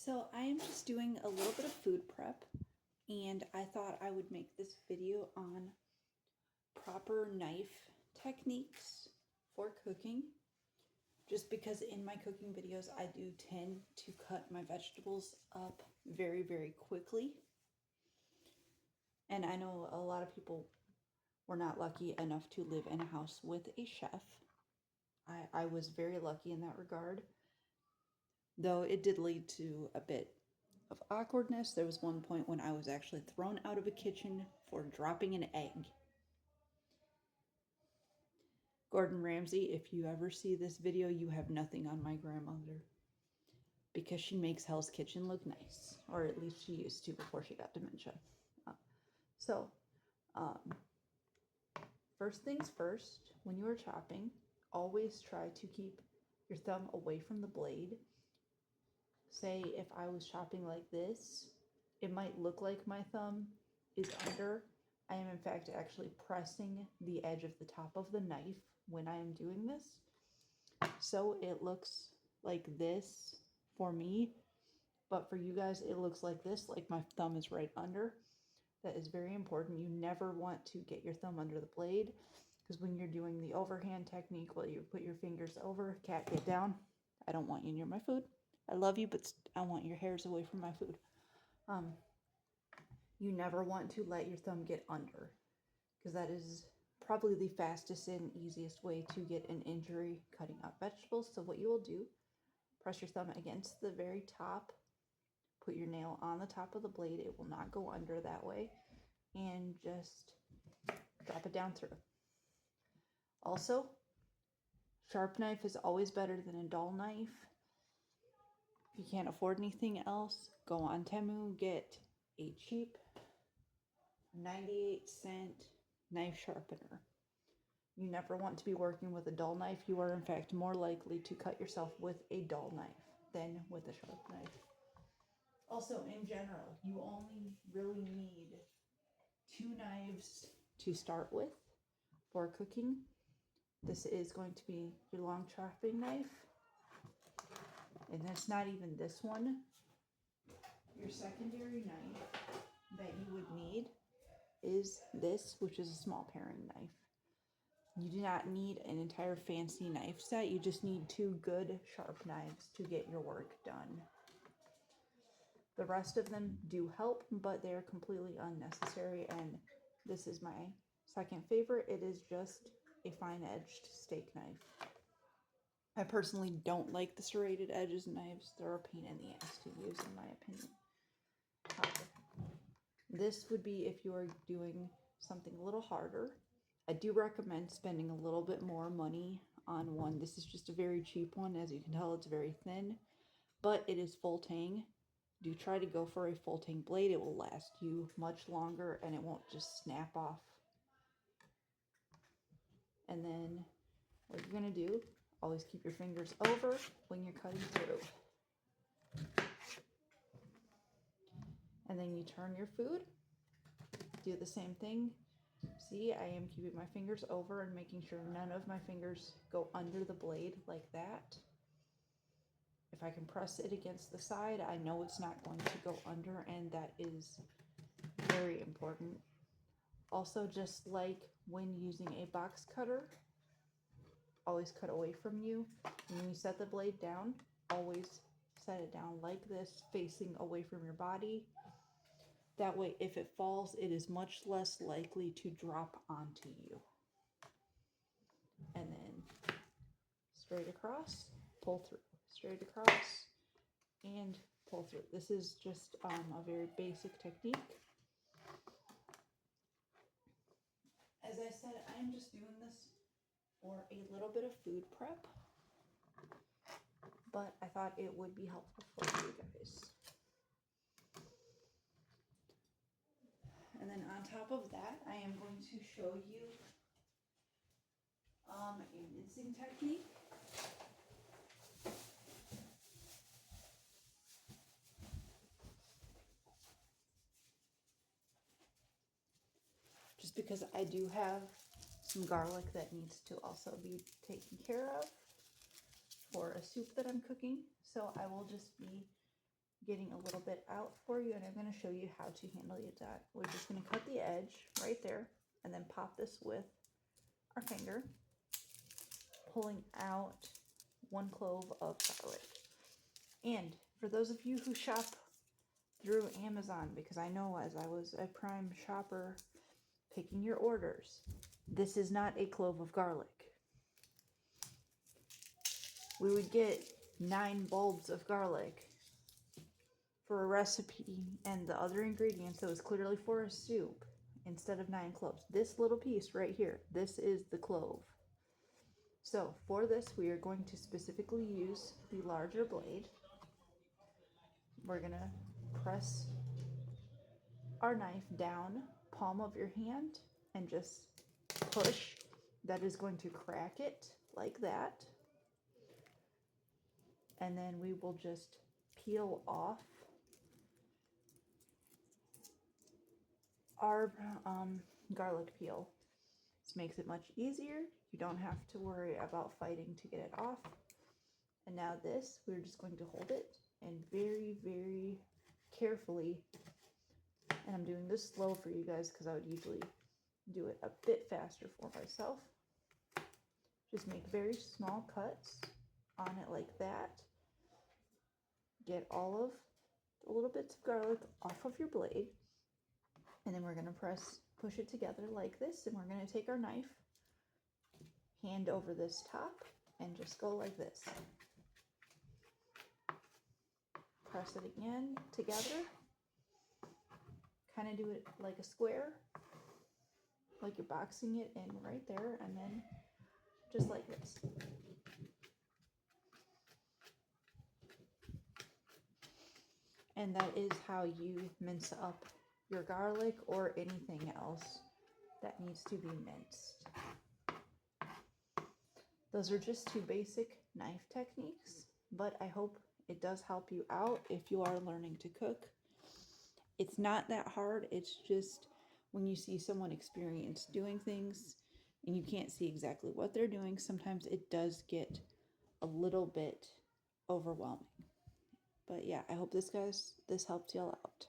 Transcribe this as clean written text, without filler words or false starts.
So I am just doing a little bit of food prep, and I thought I would make this video on proper knife techniques for cooking, just because in my cooking videos I do tend to cut my vegetables up very, very quickly. And I know a lot of people were not lucky enough to live in a house with a chef. I was very lucky in that regard, though it did lead to a bit of awkwardness. There was one point when I was actually thrown out of a kitchen for dropping an egg. Gordon Ramsay, if you ever see this video, you have nothing on my grandmother, because she makes Hell's Kitchen look nice, or at least she used to before she got dementia. So, first things first, when you are chopping, always try to keep your thumb away from the blade. Say if I was chopping like this, it might look like my thumb is under. I am in fact actually pressing the edge of the top of the knife when I am doing this. So it looks like this for me, but for you guys it looks like this, like my thumb is right under. That is very important. You never want to get your thumb under the blade, because when you're doing the overhand technique, where you put your fingers over, cat, get down. I don't want you near my food. I love you, but I want your hairs away from my food. You never want to let your thumb get under, because that is probably the fastest and easiest way to get an injury cutting up vegetables. So what you will do, press your thumb against the very top, put your nail on the top of the blade, it will not go under that way, and just drop it down through. Also, sharp knife is always better than a dull knife. If you can't afford anything else, go on Temu, get a cheap 98-cent knife sharpener. You never want to be working with a dull knife. You are in fact more likely to cut yourself with a dull knife than with a sharp knife. Also, in general, you only really need 2 knives to start with for cooking. This is going to be your long chopping knife, and that's not even this one. Your secondary knife that you would need is this, which is a small paring knife. You do not need an entire fancy knife set. You just need 2 good sharp knives to get your work done. The rest of them do help, but they're completely unnecessary, and this is my second favorite. It is just a fine-edged steak knife. I personally don't like the serrated edges knives. They're a pain in the ass to use, in my opinion. This would be if you are doing something a little harder. I do recommend spending a little bit more money on one. This is just a very cheap one. As you can tell, it's very thin, but it is full tang. Do try to go for a full tang blade. It will last you much longer, and it won't just snap off. And then what you're going to do, always keep your fingers over when you're cutting through. And then you turn your food. Do the same thing. See, I am keeping my fingers over and making sure none of my fingers go under the blade like that. If I can press it against the side, I know it's not going to go under, and that is very important. Also, just like when using a box cutter, always cut away from you. When you set the blade down, always set it down like this, facing away from your body. That way, if it falls, it is much less likely to drop onto you. And then straight across, pull through. Straight across, and pull through. This is just a very basic technique. As I said, I'm just doing this for a little bit of food prep, but I thought it would be helpful for you guys. And then on top of that, I am going to show you a mincing technique. Just because I do have some garlic that needs to also be taken care of for a soup that I'm cooking. So I will just be getting a little bit out for you, and I'm going to show you how to handle that. We're just going to cut the edge right there and then pop this with our finger, pulling out 1 clove of garlic. And for those of you who shop through Amazon, because I know as I was a Prime shopper picking your orders, this is not a clove of garlic. We would get 9 bulbs of garlic for a recipe and the other ingredients that was clearly for a soup instead of 9 cloves. This little piece right here, this is the clove. So for this, we are going to specifically use the larger blade. We're going to press our knife down, palm of your hand, and just push. That is going to crack it like that. And then we will just peel off our garlic peel. This makes it much easier. You don't have to worry about fighting to get it off. And now this, we're just going to hold it and very, very carefully, and I'm doing this slow for you guys because I would usually do it a bit faster for myself. Just make very small cuts on it like that. Get all of the little bits of garlic off of your blade. And then we're going to push it together like this. And we're going to take our knife, hand over this top, and just go like this. Press it again together. Kind of do it like a square, like you're boxing it in right there, and then just like this. And that is how you mince up your garlic or anything else that needs to be minced. Those are just 2 basic knife techniques, but I hope it does help you out if you are learning to cook. It's not that hard. It's just when you see someone experienced doing things and you can't see exactly what they're doing, sometimes it does get a little bit overwhelming. But yeah, I hope this helped y'all out.